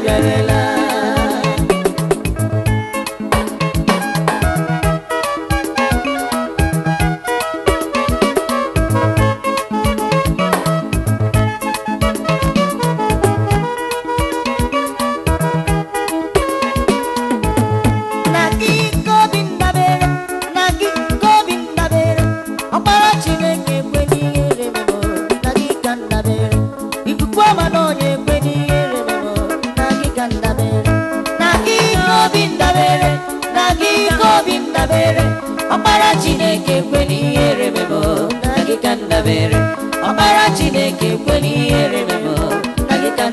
bịarela. Ọkpara Chineke kwe n'ihere memo na gị ka ndabere. Ọkpara Chineke kwe n'ihere memo na gị ka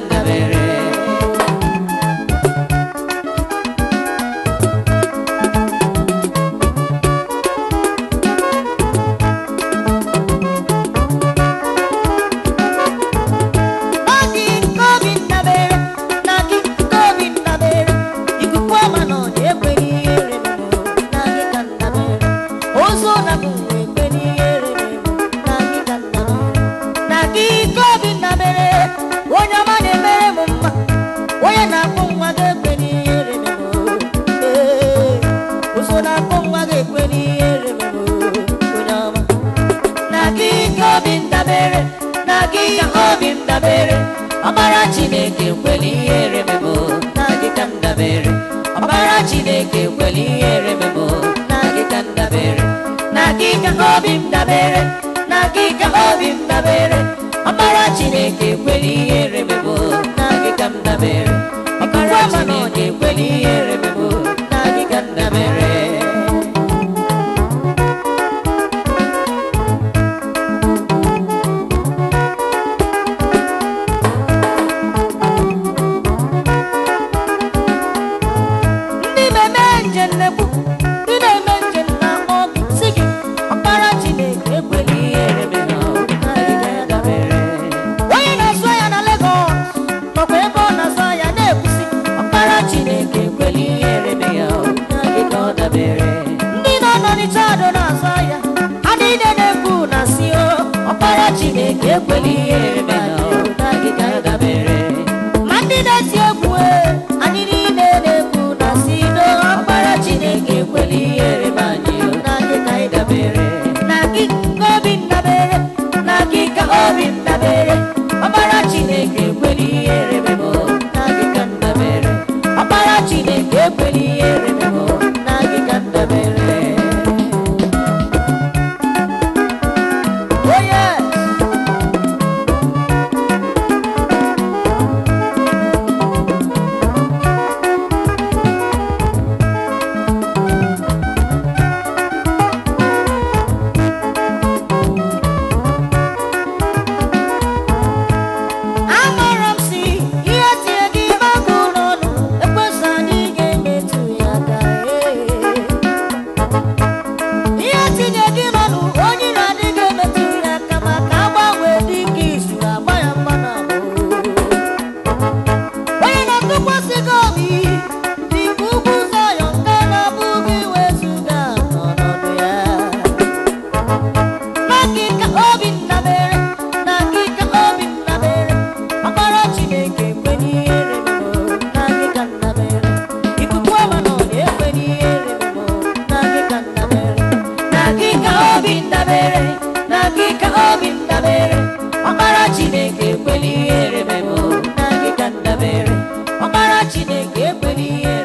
ndabere. Ọkpara Chineke kwe n'ihere memo na gị ka ndabere. Ọkpara Chineke kwe n'ihere memo na gị ka ndabere. Na gị ka obi m dabere, na gị ka obi m dabere. Ọkpara Chineke kwe n'ihere memo na gị ka ndabere. Ọkpara Chineke kwe n'ihere memo na gị ka ndabere. Chineke kwe n'ihere memo na gị ka ndabere. Ma ndị na-eti egwu anyị niile na-ekwu na si do. Ọkpara Chineke kwe n'ihere ma anyị na gị ka ndabere. Na gị ka obi ndabere, na gị ka obi ndabere. Ọkpara Chineke kwe n'ihere memo na gị ka ndabere. Ọkpara Chineke kwe n'ihere memo na gị ka ndabere. Ọkpara Chineke kwe n'ihere memo na gị ka ndabere. Ọkpara Chineke kwe n'ihere